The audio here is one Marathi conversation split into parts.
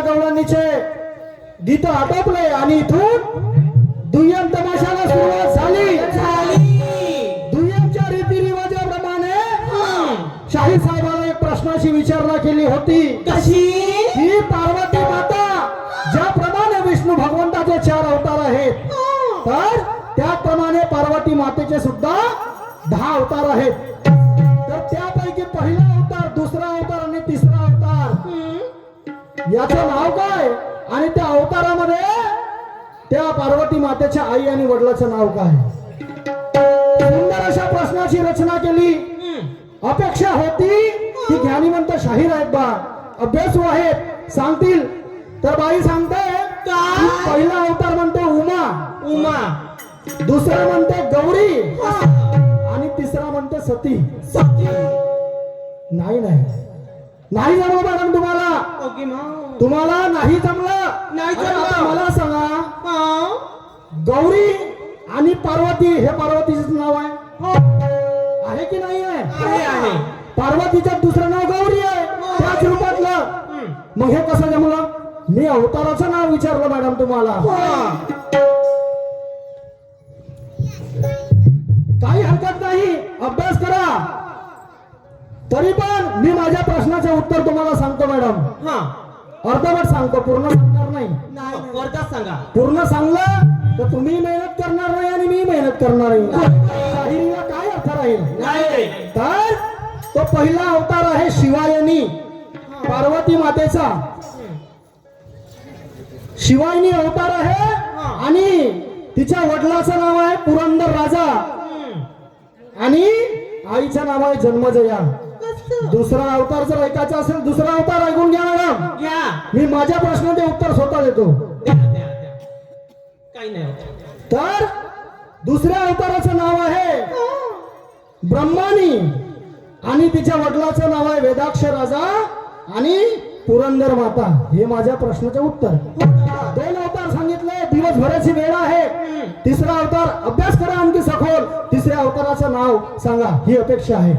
गवळणीचे गीत आटोपले आणि इथून दुय्यम तमाशाला सुरुवात झाली. दुय्यमच्या रीतिरिवाजाप्रमाणे शाहीर साहेबांना एक प्रश्नाची विचारणा केली होती. कशी? ही पार्वती माता ज्याप्रमाणे विष्णू भगवंताचे 4 अवतार आहेत, तर त्याप्रमाणे पार्वती मातेचे सुद्धा 10 अवतार आहेत. तर त्यापैकी पहिला अवतार, दुसरा अवतार आणि तिसरा अवतार याचं नाव काय आणि त्या अवतारामध्ये त्या पार्वती मातेच्या आई आणि वडिलाचं नाव काय? सुंदर अशा प्रश्नाची रचना केली. अपेक्षा होती की ज्ञानीवंत शाहीर आहेत बा, अभ्यासू आहेत, सांगतील. तर बाई सांगते पहिला अवतार म्हणते उमा, उमा. दुसरा म्हणते गौरी आणि तिसरा म्हणते सती. सती. नाही नाही नाही जमलं मॅडम तुम्हाला. ओके माऊ. तुम्हाला नाही जमलं. नाही अरे जमलं. आता मला सांगा, हा. गौरी आणि पार्वती हे पार्वतीचं नाव आहे की नाही आहे? आहे. पार्वतीचं दुसरं नाव गौरी आहे, त्याच रूपातलं. मग हे कसं जमलं? मी अवताराचं नाव विचारलं मॅडम तुम्हाला. काही हरकत नाही, अभ्यास करा. तरी पण मी माझ्या प्रश्नाचं उत्तर तुम्हाला सांगतो मॅडम. हा. अर्धवट सांगतो, पूर्ण सांगणार नाही. वरदाच सांगा. पूर्ण सांगलं तर तुम्ही मेहनत करणार नाही आणि मी मेहनत करणार नाही. शाहिरीला काय अर्थ राहील? नाही. तर तो पहिला अवतार आहे शिवायनी, पार्वती मातेचा. शिवायनी अवतार आहे आणि तिच्या वडिलाचं नाव आहे पुरंदर राजा आणि आईचं नाव आहे जन्मजया. दुसरा अवतार जर ऐकायचा असेल, दुसरा अवतार ऐकून घ्या मॅडम. घ्या. मी माझ्या प्रश्नाचे उत्तर स्वतः देतो. काही नाही. तर दुसऱ्या अवताराचं नाव आहे ब्रह्मानी आणि तिच्या वडिलाचं नाव आहे वेदाक्ष राजा आणि पुरंदर माता. हे माझ्या प्रश्नाचे उत्तर. 2 अवतार सांगितले, दिवसभराची वेळ आहे. तिसरा अवतार अभ्यास करा आणखी सखोल. तिसऱ्या अवताराचं नाव सांगा, ही अपेक्षा आहे.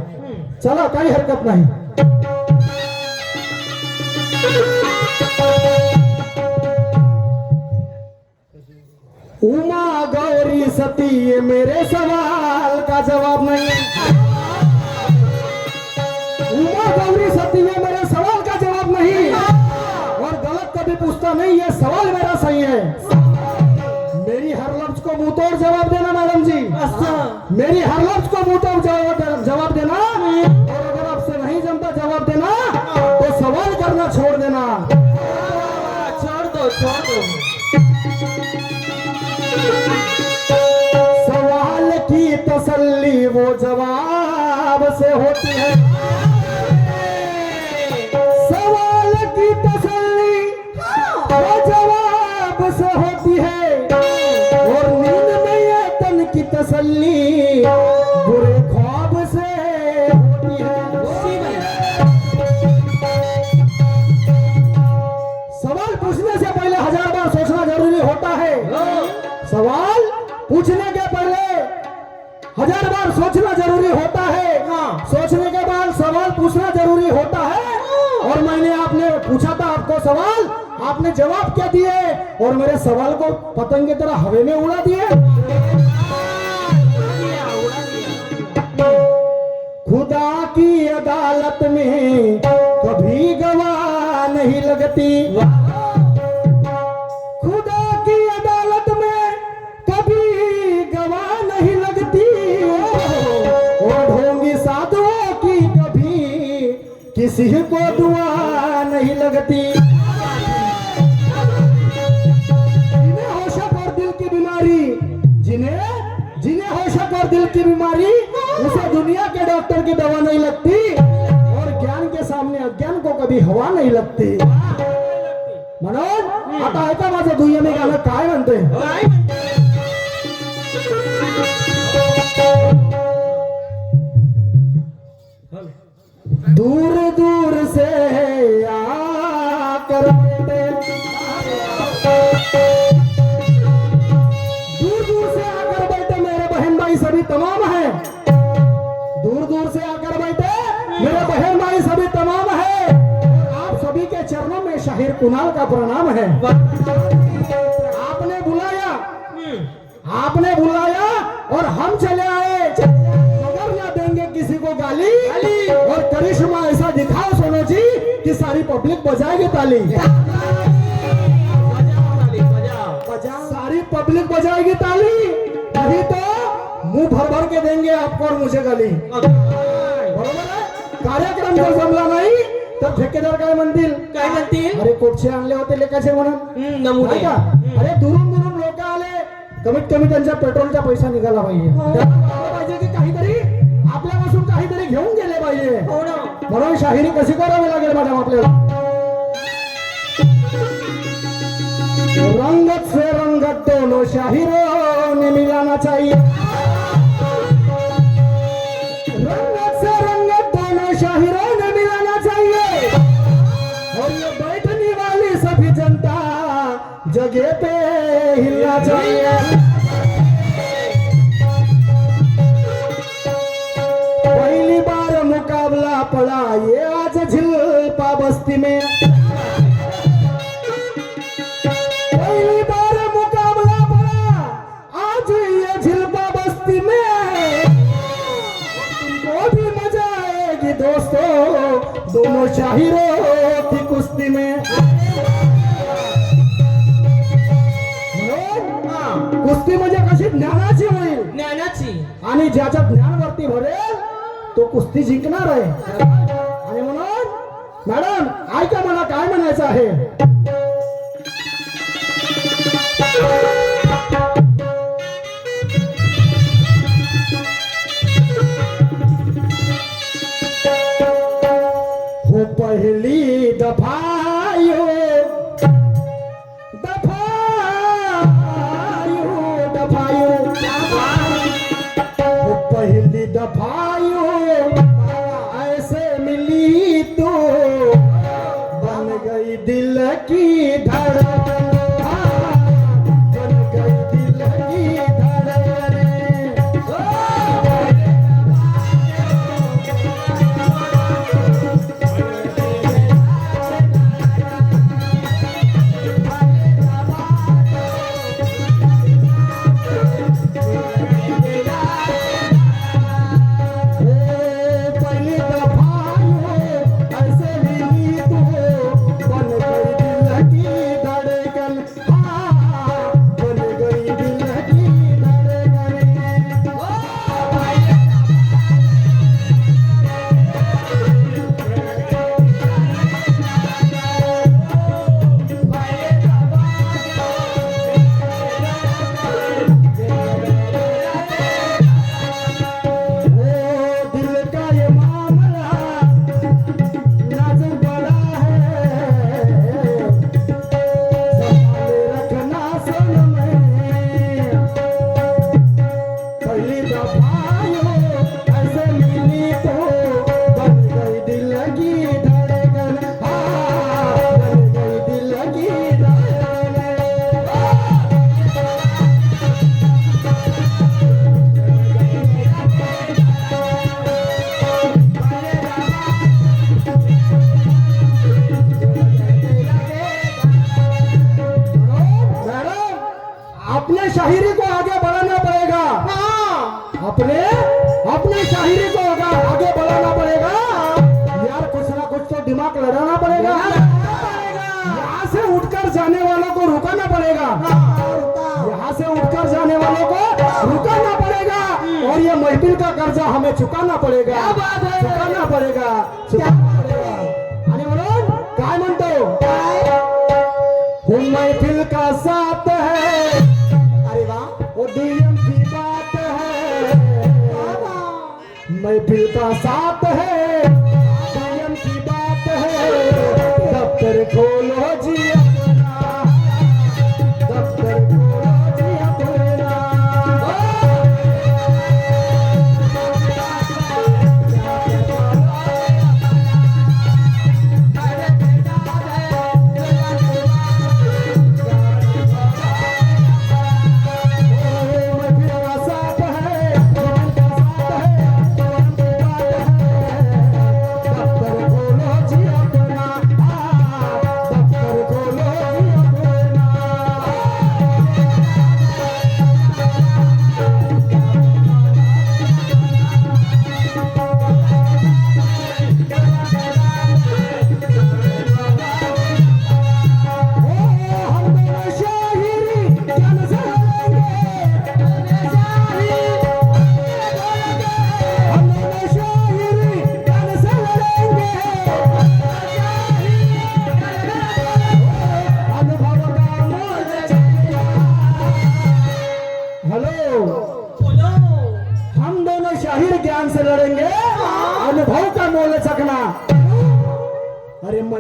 चला, काही हरकत नाही. उमा गौरी सती, ये मेरे सवाल का जवाब नहीं. उमा गौरी सती, ये मेरे सवाल का जवाब नहीं और गलत कभी पूछता नहीं, ये सवाल मेरा सही है. मेरी हर लफ्ज को मुंह तोड़ जवाब देना मैडम जी. मेरी हर लफ्ज को मुंह तोड़ जवाब देना और अगर आपसे नहीं जमता जवाब देना तो सवाल करना छोड़ देना. छोड़ दो. सवाल की तसल्ली वो जवाब से होती है. सवाल की तसल्ली वो जवाब से होती है और नींद में ये तन की तसल्ली बुरे ख्वाब से होती है. सवाल पूछने से पहले 1000 बार सोचना जरूरी होता है. सवाल पूछने के पहले 1000 बार सोचना जरूरी होता है. सोचने के बाद सवाल पूछना जरूरी होता है. और मैंने आपने पूछा था आपको सवाल, आपने जवाब क्या दिए और मेरे सवाल को पतंग की तरह हवा में उड़ा दिए. खुदा की अदालत में कभी गवाह नहीं लगती. खुदा की अदालत में कभी गवाह नहीं लगती और ढोंगी साधुओं की कभी किसी को दुआ नहीं लगती. जिन्हें होशक और दिल की बीमारी, जिन्हें होशक और दिल की बीमारी, उसे दुनिया के डॉक्टर की दवा नहीं लगती और ज्ञान के सामने अज्ञान को कभी हवा नहीं लगती. म्हणून आता ऐका माझं दुय्यमी गाणं काय म्हणते. दूर दूर से आकर बैठे मेरे बहन भाई सभी तमाम है. दूर दूर से आकर बैठे मेरे बहन भाई सभी तमाम है. आप सभी के चरणों में शाहिर कुणाल का प्रणाम है। आपने बुलाया और हम चले आए, मगर ना देंगे किसी को गाली। और करिश्मा ऐसा दिखाओ सोनू जी कि सारी पब्लिक बजाएगी ताली। सारी पब्लिक बजाएगी ताली, नहीं तो मुंह भर भर के देंगे आपको और मुझे गाली। बरोबर आहे? कार्यक्रम जर जमला नाही तर ठेकेदार काय म्हणतील? काय म्हणतील? अरे कोटचे आणले होते लेखाचे म्हणून, नमुने नाही का? अरे दुरून दुरून लोक आले, कमीत कमी त्यांच्या पेट्रोलचा पैसा निघाला पाहिजे। त्यांना वाटलं पाहिजे की काहीतरी आपल्यापासून काहीतरी घेऊन गेले पाहिजे। हो ना। म्हणून शाहिरी कशी करावी लागेल मॅडम आपल्याला? रंगत से रंगत दोनों शाहिरों ने मिलाना चाहिए। रंगत से रंगत दोनों शाहिरों ने मिलाना चाहिए। और ये बैठने वाली सभी जनता जगह पे हिलना चाहिए। पहली बार मुकाबला पड़ा ये आज झिल्पा बस्ती में। पहली बार मुकाबला पड़ा आज ये झिल्पा बस्ती में। तुमको भी मजा आएगी दोस्तों दोनों शाहिरों की कुश्ती में। कुस्ती म्हणजे कशी ज्ञानाची होईल, ज्ञानाची, आणि ज्याच्या ज्ञानवरती भरेल तो कुस्ती जिंकणार आहे। आणि म्हणून मॅडम ऐका, मला काय म्हणायचं आहे? हो पहली दफायो पहली दफायो ऐसे मिली तो बन गई दिल की धड़कन। बन गई दिल की धड़कन। अपने शायरी को आगे बढ़ाना पड़ेगा। अपने शायरी को आगे बढ़ाना पड़ेगा यार। कुछ ना कुछ तो दिमाग लड़ाना पड़ेगा। यहाँ से उठकर जाने वालों को रुकाना पड़ेगा। यहाँ से उठकर जाने वालों को रुकाना पड़ेगा। और ये महफिल का कर्जा हमें चुकाना पड़ेगा। चुकाना पड़ेगा। आणि म्हणून काय म्हणतो? महफिल का साथ है, अरे वाह, वो डीएम की बात है। महफिल का साथ है, डीएम की बात है। दफ्तर खोलो जी अपना, दफ्तर खोलो जी अपना।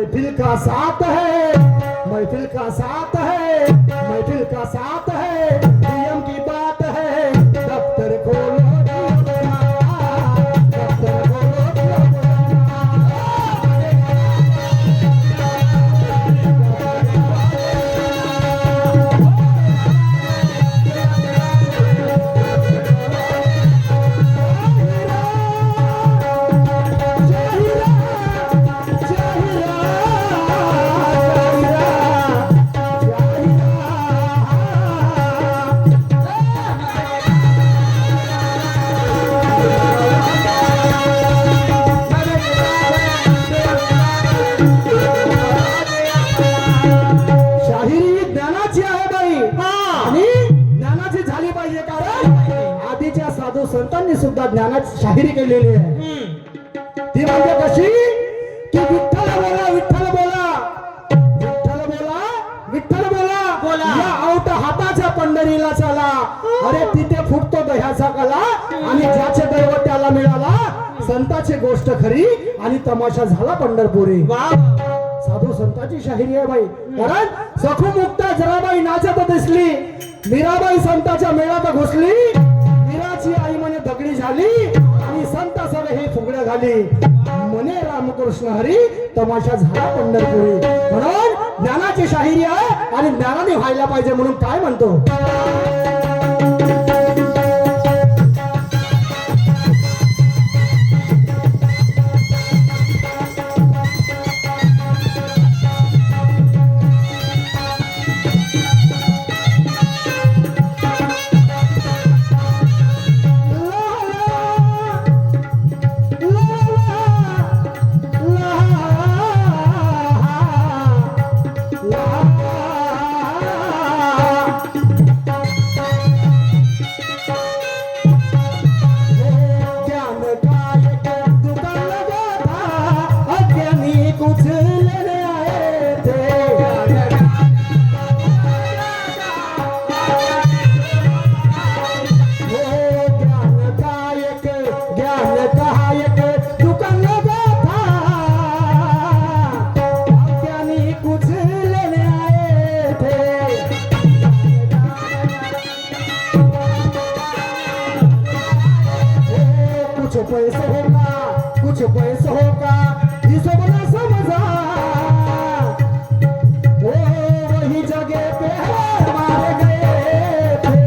महफिल का साथ है, महफिल का साथ है, महफिल का साथ है, नियम की बात है, दफ्तर खोलो दफ्तर खोलो शाहिरी ज्ञानाची आहे बाई आणि ज्ञानाची झाली पाहिजे कारण आधीच्या साधू संतांनी सुद्धा ज्ञानाची शाहिरी केलेली आहे. ती म्हणजे कशी की विठ्ठल बोला विठ्ठल बोला विठ्ठल बोला विठ्ठल बोला बोला. या औट हाताच्या पंढरीला चला अरे तिथे फुटतो दह्याचा कला आणि ज्याचे दैवत त्याला मिळाला संताची गोष्ट खरी आणि तमाशा झाला पंढरपुरी. वा साधू संतांची शाहिरी आहे बाई कारण सखू मुक्ता जराबाई नाचत दिसली मीराबाई संताच्या मेळात घुसली मीराची आई म्हणे दगडी झाली आणि संत सगळे हे फुगड्या घाली म्हणे रामकृष्ण हरी तमाशा झाला पंढरपुरी. म्हणून ज्ञानाची शाहिरी आहे आणि ज्ञानाने व्हायला पाहिजे म्हणून काय म्हणतो कुछ पैसों का हिसाब न समझा वो वही जगह पे मारे गए थे.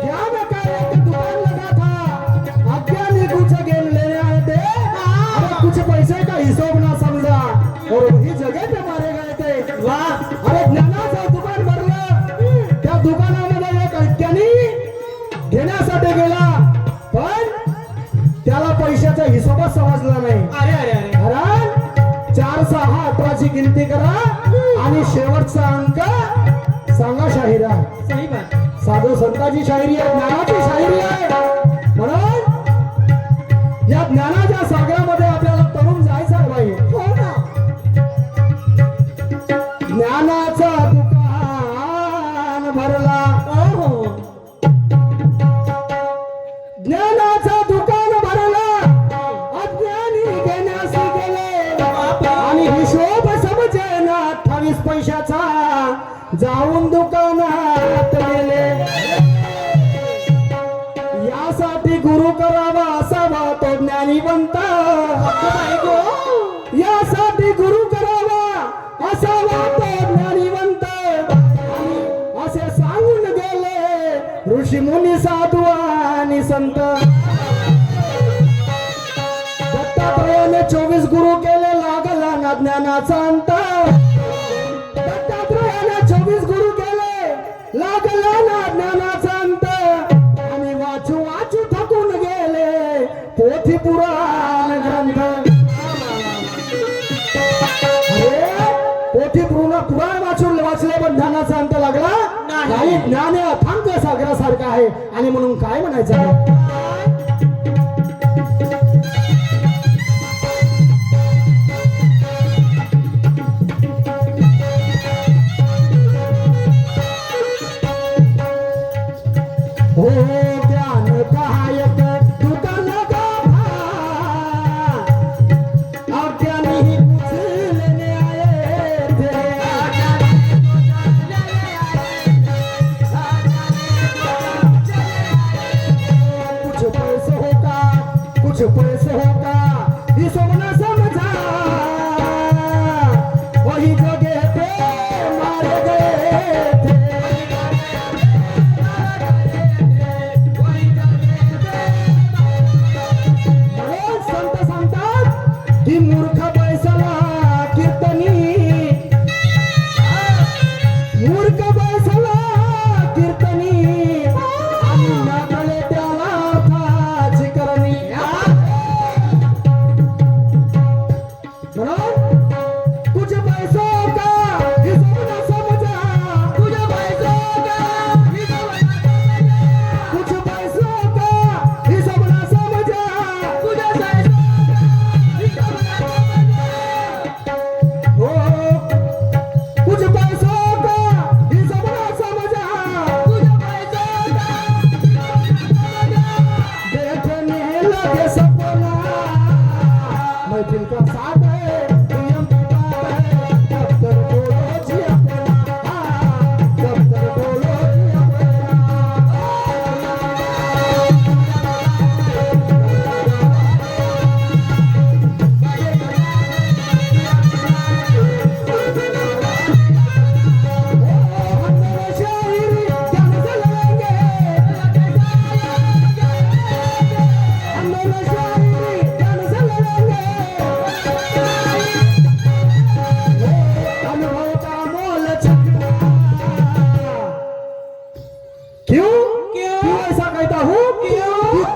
ज्ञान का एक दुकान लगा था अज्ञानी कुछ गेम लेने आए थे अरे कुछ पैसे का हिसाब ना समझा और वही जगह पे मारे गए थे. वाह अरे ज्ञानाचं दुकान भरलं त्या दुकानामध्ये एक अज्ञानी घेण्यासाठी गेला पण त्याला पैशाचा हिशोबच समजला नाही. अरे अरे अरे कारण 4 6 18ची गिनती करा आणि शेवटचा अंक सांगा शाहिरा. सही बात साधू संतांची शाहिरी आहे ज्ञानाची शाहिरी आहे म्हणून या ज्ञानाच्या सागरामध्ये आपल्याला तरुण जायचं आहे बाई. हो ना ज्ञानाचं दुकान भरला हो ज्ञानाचं दुकान भरलं अज्ञानी घेण्यास गेले आणि हिशोब समजेना 28 पैशाचा जाऊन दुकानात गेले. यासाठी गुरु करावा असावा तो ज्ञानीवंत यासाठी गुरु करावा असावा तो ज्ञानीवंत असे सांगून गेले ऋषी मुनी साधू आणि संत. दत्तात्रयाने 24 गुरु केले लागला ना ज्ञानाचा अंत. दत्तात्रयाने 24 गुरु केले लागला ना ज्ञानाचा अंत आणि वाचू वाचू थकून गेले पोथी पुराण ग्रंथ. अरे पोथी पुराण वाचले पण ज्ञानाचा अंत लागला नाही. ज्ञान हे अथांग सागरासारखं आहे आणि म्हणून काय म्हणायचं आहे हो ज्ञान कहायक पैसे होगा कुछ पैसे होगा ये सब न समझा वही जगह पे मारे गए थे म्हणून संत सांगतात की मूर्ख बैसला कीर्तनी मूर्ख बैसला कीर्तनी आणि नागले त्याला अर्थाची करणी म्हणून कुछ पैसों का हिसाब न समझा कुछ पैसों का हिसाब न समझा कुछ पैसों का हिसाब न समझा कुछ पैसों का हिसाब न समझा ओ कुछ पैसों का हिसाब न समझा कुछ पैसों का हिसाब न समझा देखने लगे सपना महफिल का साथ है प्रियम की बात है दफ्तर बोलो जी अपना दफ्तर बोलो जी क्यों क्यों? क्यों ऐसा कहता हूँ कि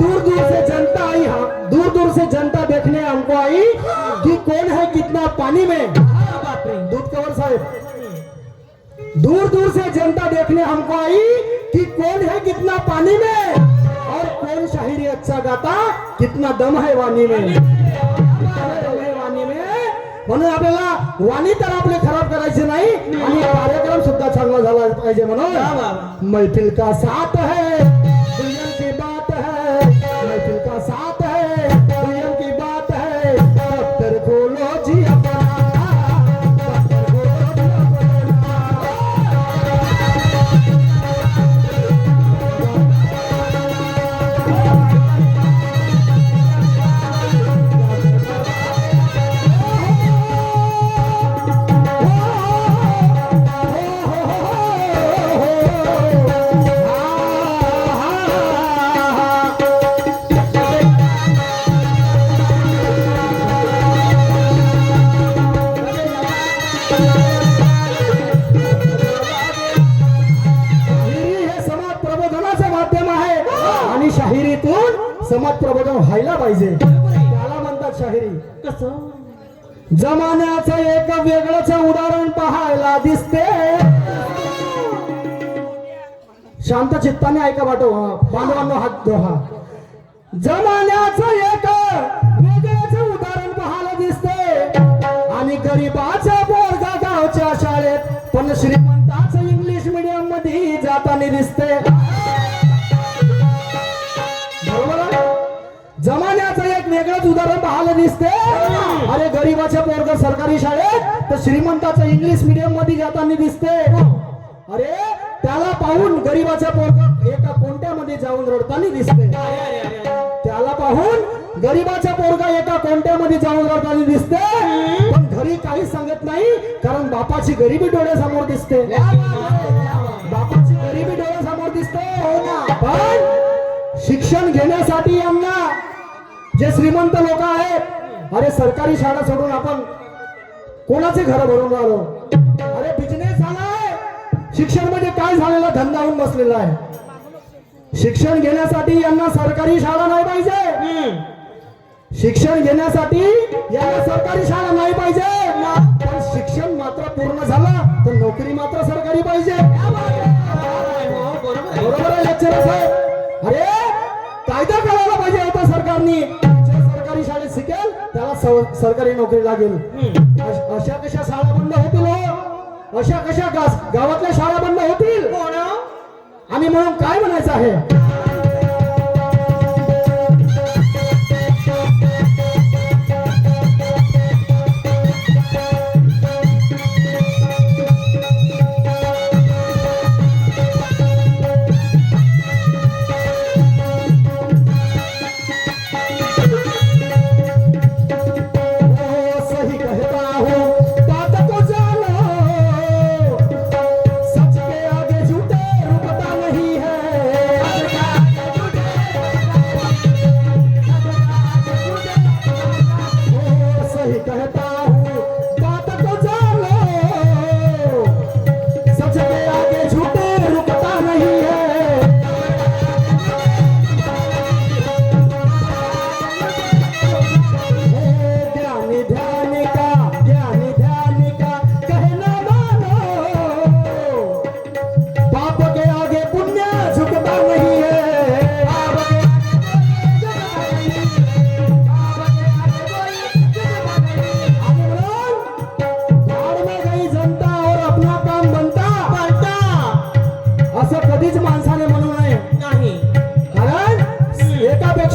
दूर दूर से जनता आई दूर दूर से जनता देखने हमको आई कि कौन है कितना पानी में बाप रे दूध कवर साहब दूर दूर से जनता देखने हमको आई कि कौन है कितना पानी में और कौन शायरी अच्छा गाता कितना दम है वाणी में दम है वाणी में म्हणून आपल्याला वाणी तर आपले खराब करायचे नाही आणि कार्यक्रम सुद्धा चांगला झाला पाहिजे म्हणून वा, वा, वा. महफिल का साथ है दुनिया की बात है महफिल का साथ है दुनिया की बात है दफ्तर खोलो जी अपना दफ्तर खोलो जी शाहिरी हे समाज प्रबोधनाचं माध्यम आहे आणि शाहिरीतून समाज प्रबोधन व्हायला पाहिजे त्याला म्हणतात शाहिरी कसं जमान्याचं एक वेगळंच उदाहरण पाहायला दिसते शांत चित्ताने ऐका वाटो बांधवांनो हात दोहा जमान्याचं एक वेगळंच उदाहरण पाहायला दिसते आणि गरीबाच्या पोरगा गावच्या शाळेत पण श्रीमंताचं इंग्लिश मीडियम मध्ये जाताना दिसते बरोबर आहे? जमान्याचं एक वेगळंच उदाहरण पाहायला दिसते अरे गरीबाच्या पोरग सरकारी शाळेत तर श्रीमंताचं इंग्लिश मीडियम मध्ये जाताना दिसते अरे त्याला पाहून गरीबाच्या पोरग एका कोणत्यामध्ये जाऊन रडताना दिसते अरे अरे अरे अरे. त्याला पाहून गरीबाच्या पोरगा एका कोणत्यामध्ये जाऊन रडताना दिसते पण घरी काही सांगत नाही कारण बापाची गरिबी डोळ्यासमोर दिसते बापाची गरिबी डोळ्यासमोर दिसते पण शिक्षण घेण्यासाठी यांना जे श्रीमंत लोक आहेत अरे सरकारी शाळा सोडून आपण कोणाचे घर भरून राहिलो अरे बिझनेस झालाय शिक्षण म्हणजे काय झालेला धंदा होऊन बसलेला आहे शिक्षण घेण्यासाठी यांना सरकारी शाळा नाही पाहिजे शिक्षण घेण्यासाठी यांना सरकारी शाळा नाही पाहिजे पण शिक्षण मात्र पूर्ण झालं तर नोकरी मात्र सरकारी पाहिजे बरोबर आहे लेक्चर साहेब अरे कायदा करायला पाहिजे होता सरकारने जे सरकारी शाळेत शिकेल त्याला सरकारी नोकरी लागेल अशा कशा शाळा बंद होतील हो अशा कशा गावातल्या शाळा बंद होतील आणि म्हणून काय म्हणायचं आहे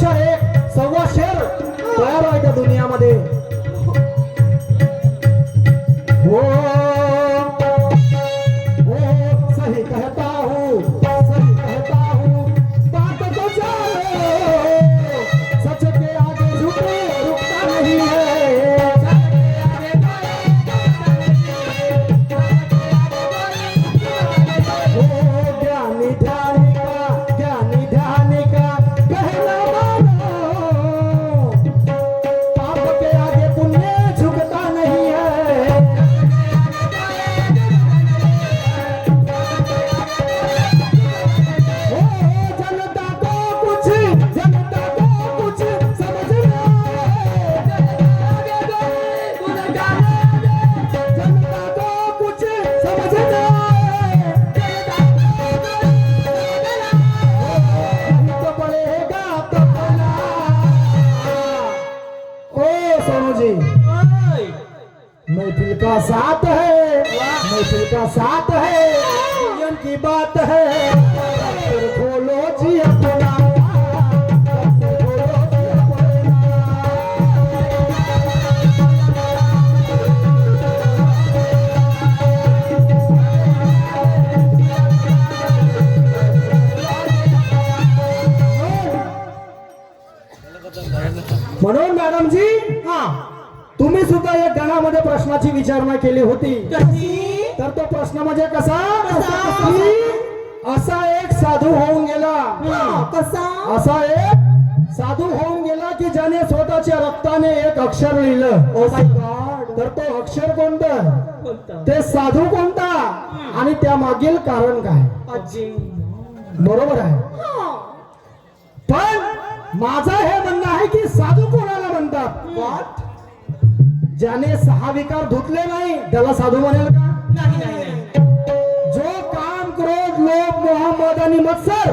पेक्षा एक सव्वा शेर तयार आहे त्या दुनियामध्ये. हो हो सही कहता हूँ बात तो जाने सच के आगे झुके रुकता नहीं है. हो ज्ञानी ध्यानी का कहना मानो पाप के आगे पुण्य झुकता नहीं है. जनता को कुछ समझना है. जनता को कुछ समझना है. नहीं तो पड़ेगा तपना. ओ सोनू जी, ओय. महफिल का साथ है, महफिल का साथ है, नियम की बात है. फिर खोलो जी अपना, फिर खोलो जी अपना. म्हणून मॅडम जी, हा. तुम्ही सुद्धा एक गणामध्ये प्रश्नाची विचारणा केली होती. कशी? तर तो प्रश्न म्हणजे कसा कसा? की असा एक साधू होऊन गेला, हा, कसा? असा एक साधू होऊन गेला की ज्याने स्वतःच्या रक्ताने एक अक्षर लिहिलं. Oh my God. तर तो अक्षर कोणतं, कोणतं? ते साधू कोणता आणि त्या मागील कारण काय. आजी. बरोबर आहे. हा. पण माझं हे म्हणणं आहे की साधू कोणाला म्हणतात. What? ज्याने 6 विकार धुतले नाही त्याला साधू म्हणेल का. नाही नाही नाही. जो काम क्रोध लोभ मोह मद आणि मत्सर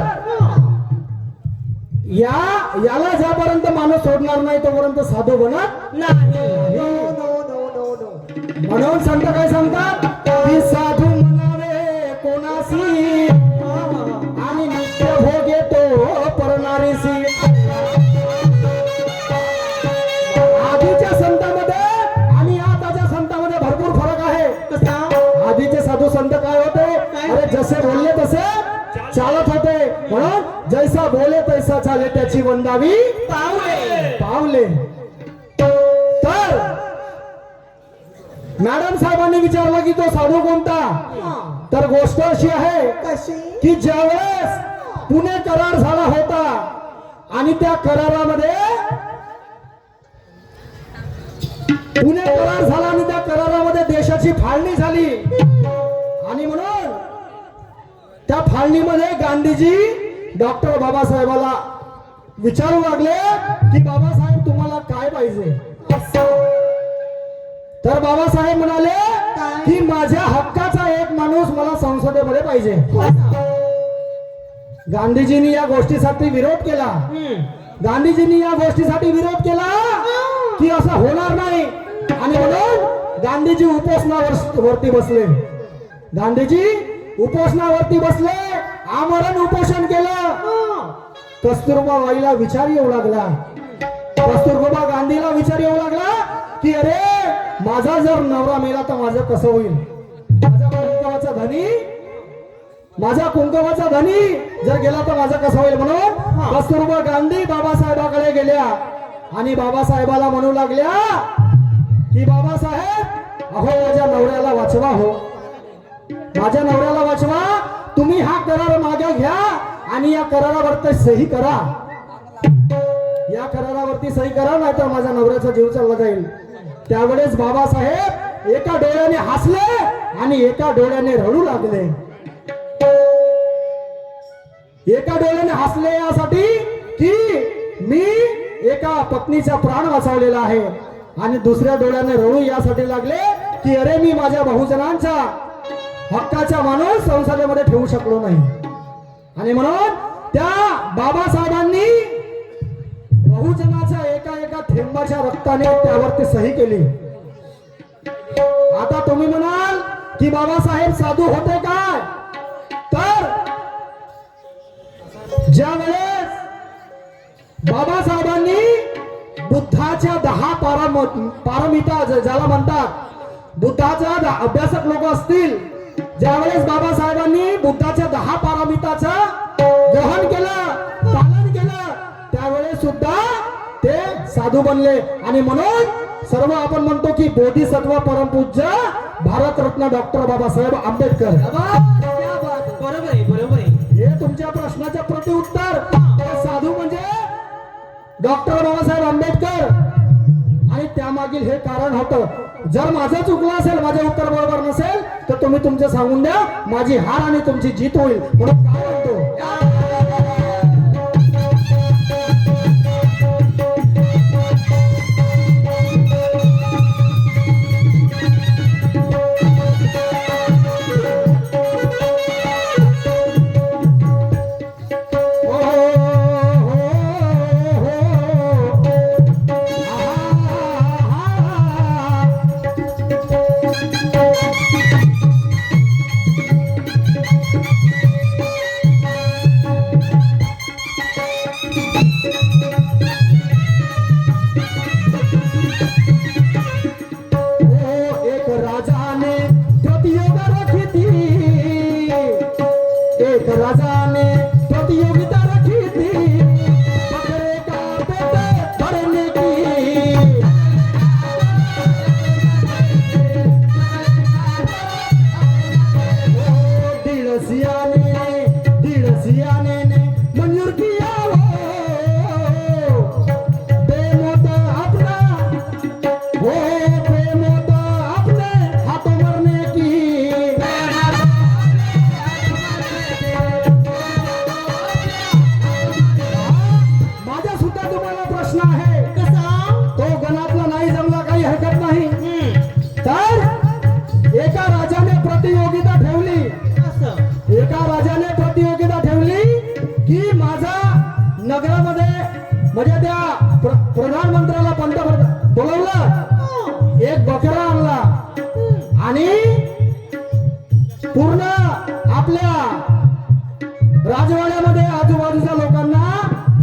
याला ज्यापर्यंत माणूस सोडणार नाही तोपर्यंत साधू बनत नाही. म्हणून संत काय सांगतात की साधू म्हणावे कोणासी आणि नित्य भोगे तो परनारीसी. आधीच्या संतांमध्ये आणि आताच्या संतांमध्ये भरपूर फरक आहे. कसा? आधीचे साधू संत काय होते, अरे जसे बोलले तसे चालत होते. म्हणून जैसा बोले तैसा चाले त्याची वंदावी पावले. पावले. तर मॅडम साहेबांनी विचारलं की तो साधू कोणता. हा. तर गोष्ट अशी आहे कशी? की ज्यावेळेस पुणे करार झाला होता आणि त्या करारामध्ये पुणे करार झाला आणि त्या करारामध्ये देशाची फाळणी झाली आणि म्हणून त्या फाळणीमध्ये गांधीजी डॉक्टर बाबासाहेबाला विचारू लागले की बाबासाहेब तुम्हाला काय पाहिजे. तर बाबासाहेब म्हणाले की माझ्या हक्काचा एक माणूस मला संसदेमध्ये पाहिजे. गांधीजींनी या गोष्टीसाठी विरोध केला. गांधीजींनी या गोष्टीसाठी विरोध केला की असं होणार नाही आणि म्हणून गांधीजी उपोषणावरती बसले. गांधीजी उपोषणावरती बसले, आमरण उपोषण केलं. कस्तुरबा बाईला विचार येऊ लागला, कस्तुरबा गांधीला विचार येऊ लागला की अरे माझा जर नवरा मेला तर माझं कसं होईल. माझा कुंकवाचा धनी जर गेला तर माझं कसं होईल. म्हणून कस्तुरबा गांधी बाबासाहेबाकडे गेल्या आणि बाबासाहेबाला म्हणू लागल्या की बाबासाहेब अहो माझ्या नवऱ्याला वाचवा, हो माझ्या नवऱ्याला वाचवा. तुम्ही हा करार मागे घ्या आणि या करारावरती सही करा. या करारावरती सही करा नाही तर माझ्या नवऱ्याचा जीव चालला जाईल. त्यावेळेस बाबासाहेब एका डोळ्याने हसले आणि एका डोळ्याने रडू लागले. एका डोळ्याने हसले यासाठी की मी एका पत्नीचा प्राण वाचवलेला आहे आणि दुसऱ्या डोळ्याने रडू यासाठी लागले की अरे मी माझ्या बहुजनांचा हक्काचा माणूस संसदेमध्ये ठेवू शकलो नाही. आणि म्हणून त्या बाबासाहेबांनी बहुजनाच्या एका एका थेंबाच्या रक्ताने त्यावरती सही केली. आता तुम्ही म्हणाल की बाबासाहेब साधू होते काय. तर ज्या वेळेस बाबासाहेबांनी बुद्धाच्या 10 पारमिता ज्याला म्हणतात, बुद्धाचा अभ्यासक लोक असतील, ज्यावेळेस बाबासाहेबांनी बुद्धाच्या 10 पारमिताचं ग्रहण केलं, पालन केलं, त्यावेळेस सुद्धा ते साधू बनले. आणि म्हणून सर्व आपण म्हणतो की बोधिसत्व परमपूज्य भारतरत्न डॉक्टर बाबासाहेब आंबेडकर. बरोबर आहे, बरोबर आहे. हे तुमच्या प्रश्नाचे प्रत्युत्तर. साधू म्हणजे डॉक्टर बाबासाहेब आंबेडकर. आणि त्यामागील हे कारण होतं. जर माझं चुकलं असेल, माझे उत्तर बरोबर नसेल, तर तुम्ही तुमचं सांगून द्या, माझी हार आणि तुमची जीत होईल. म्हणून काय म्हणतो, राजाने प्रतियोगिता रखी थी, बकरे का पेट भरने की. दिड़सियाने ने मंजूर किया वो बेमौत अपना, वो बेमौत अपने हाथों मरने की. माझा सुद्धा तुम्हाला प्रश्न आहे. कसा? तो गणातला नाही जमला, काही हरकत नाही. तर एका राजाने प्रतियोगिता ठेवली, असं. एका राजाने प्रतियोगिता ठेवली की माझा नगरामध्ये म्हणजे त्या प्रधानमंत्र्याला पंतप्रधान बोलवलं, एक बकरा आणला आणि पूर्ण आपल्या राजवाड्यामध्ये आजूबाजूच्या लोकांना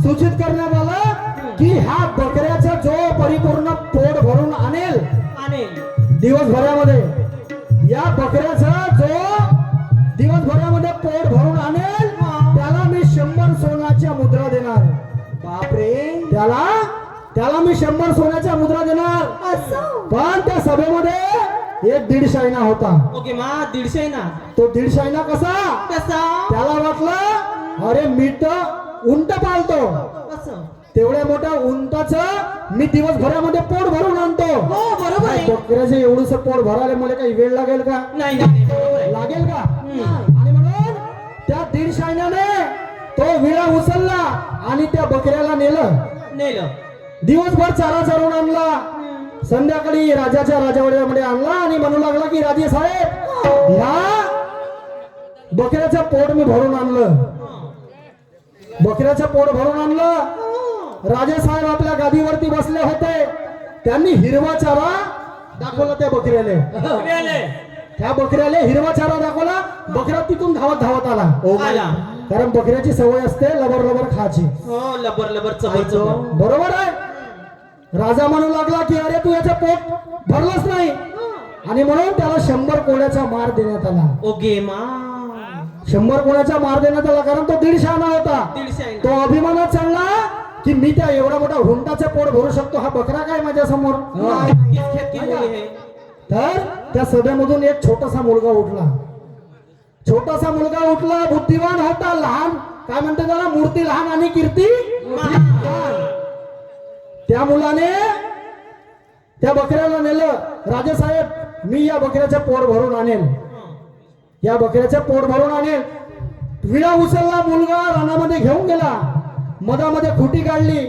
सूचित करण्यात आलं की ह्या बकऱ्याचा जो परिपूर्ण पोट भरून आणेल दिवसभरामध्ये, या बकऱ्याचा जो दिवसभरामध्ये पोट भरून आणेल, त्याला मी 100 सोन्याच्या मुद्रा देणार. बापरे. त्याला मी 100 सोन्याच्या मुद्रा देणार. पण त्या सभेमध्ये एक 150 आईना होता. ओके मा, 150 ना. तो 150 आईना कसा? त्याला वाटलं अरे मी तर उंट पाळतो, असं. तेवढ्या मोठ्या उंटाचं मी दिवसभरामध्ये पोट भरून आणतो. हो, बरोबर आहे. बकऱ्याचं एवढंच पोट भरायला मला काही वेळ लागेल का? नाही, नाही, बरोबर आहे. लागेल का? आणि म्हणून त्या 150 आईनाने तो विळा उचलला आणि त्या बकऱ्याला नेलं. दिवसभर चारा चरून आणला. संध्याकाळी राजाच्या राजवाड्यामध्ये आणला आणि म्हणू लागला की राजे साहेब, ह्या बकऱ्याचं पोट मी भरून आणलं. बकऱ्याचं पोट भरून आणलं. राजे साहेब आपल्या गादीवरती बसले होते. त्यांनी हिरवा चारा दाखवला त्या बकऱ्याले. त्या बकऱ्याला हिरवा चारा दाखवला. बकरा तिथून धावत आला. आला. कारण बकऱ्याची सवय असते लबर लबर खायची. हो, लबर लबर चबर. बरोबर आहे. राजा म्हणू लागला की अरे तू याचं पोट भरलंच नाही, आणि म्हणून त्याला 100 कोड्याचा मार देण्यात आला. ओके मा. 100 कोड्याचा मार देण्यात आला कारण तो 150 आना होता. 150 तो अभिमानात चालला की मी त्या एवढा मोठा हुंटाचं पोट भरू शकतो, हा बकरा काय माझ्या समोर. तर त्या सभेमधून एक छोटासा मुलगा उठला. बुद्धिवान होता, लहान, काय म्हणते त्याला, मूर्ती लहान आणि कीर्ती महान. त्या मुलाने त्या बकऱ्याला नेलं. राजेसाहेब मी या बकऱ्याचं पोट भरून आणेल, या बकऱ्याचं पोट भरून आणेल. विळा उचलला मुलगा, रानामध्ये घेऊन गेला. मधामध्ये खुटी काढली,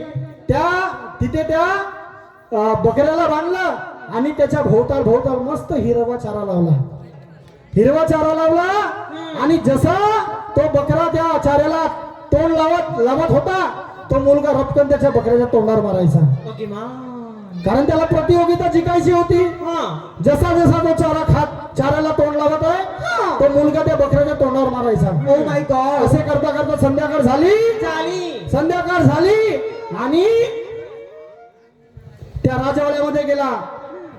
तिथे त्या बकऱ्याला बांधलं आणि त्याच्या भोवताल मस्त हिरवा चारा लावला. आणि जसा तो बकरा त्या चाऱ्याला तोंड लावत होता, तो मुलगा रपकन त्याच्या बकऱ्याच्या तोंडावर मारायचा. कारण त्याला प्रतियोगिता जिंकायची होती. हा जसा जसा तो चाराला तोंड लावत आहे तो मुलगा त्या बकऱ्याच्या तोंडावर मारायचा. ओ माय गॉड असे करता करता संध्याकाळ झाली. संध्याकाळ झाली आणि त्या राजवाड्यामध्ये गेला.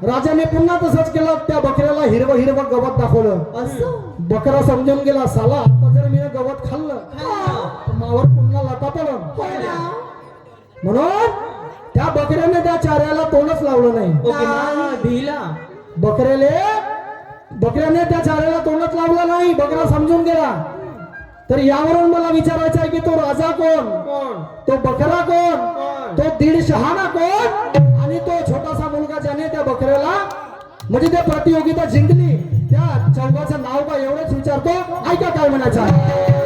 राजाने पुन्हा तसंच केलं. त्या बकऱ्याला हिरवं हिरवं गवत दाखवलं. असं बकरा समजून गेला, साला आता जर मी हे गवत खाल्लं तर मावर पुन्हा लाता पडलं. म्हणून त्या बकऱ्याने त्या चाऱ्याला तोंडच लावलं नाही. ओके ना ढिला बकऱ्याने त्या चाऱ्याला तोंडच लावलं नाही. बकरा समजून गेला. तर यावरून मला विचारायचं आहे की तो राजा कोण, कोण तो बकरा कोण, कोण तो दीड शहाणा कोण आणि तो छोटासा मुलगा ज्याने त्या बकऱ्याला म्हणजे त्या प्रतियोगिता जिंकली त्या चौघाचं नाव काय एवढंच विचारतो. ऐका काय म्हणायचं आहे.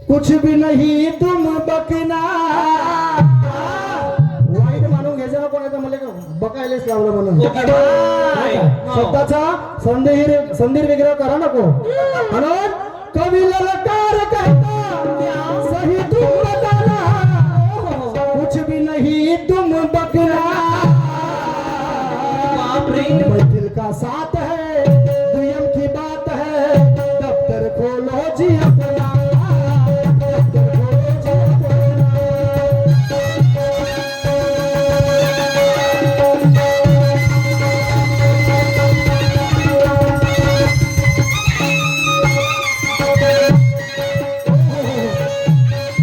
कुछ भी नहीं तुम बकना. वाईट मानून घ्यायचं ना कोणाचं मला बकायलाच लावलं म्हणून. ओके बाय शब्दाचा संधीर विग्रह करा नको. म्हणून कवी ललकार कहता सही तुम बताना, कुछ भी नहीं तुम बकना. महफिल का साथ है दुयम की बात है, दफ्तर खोलो जी.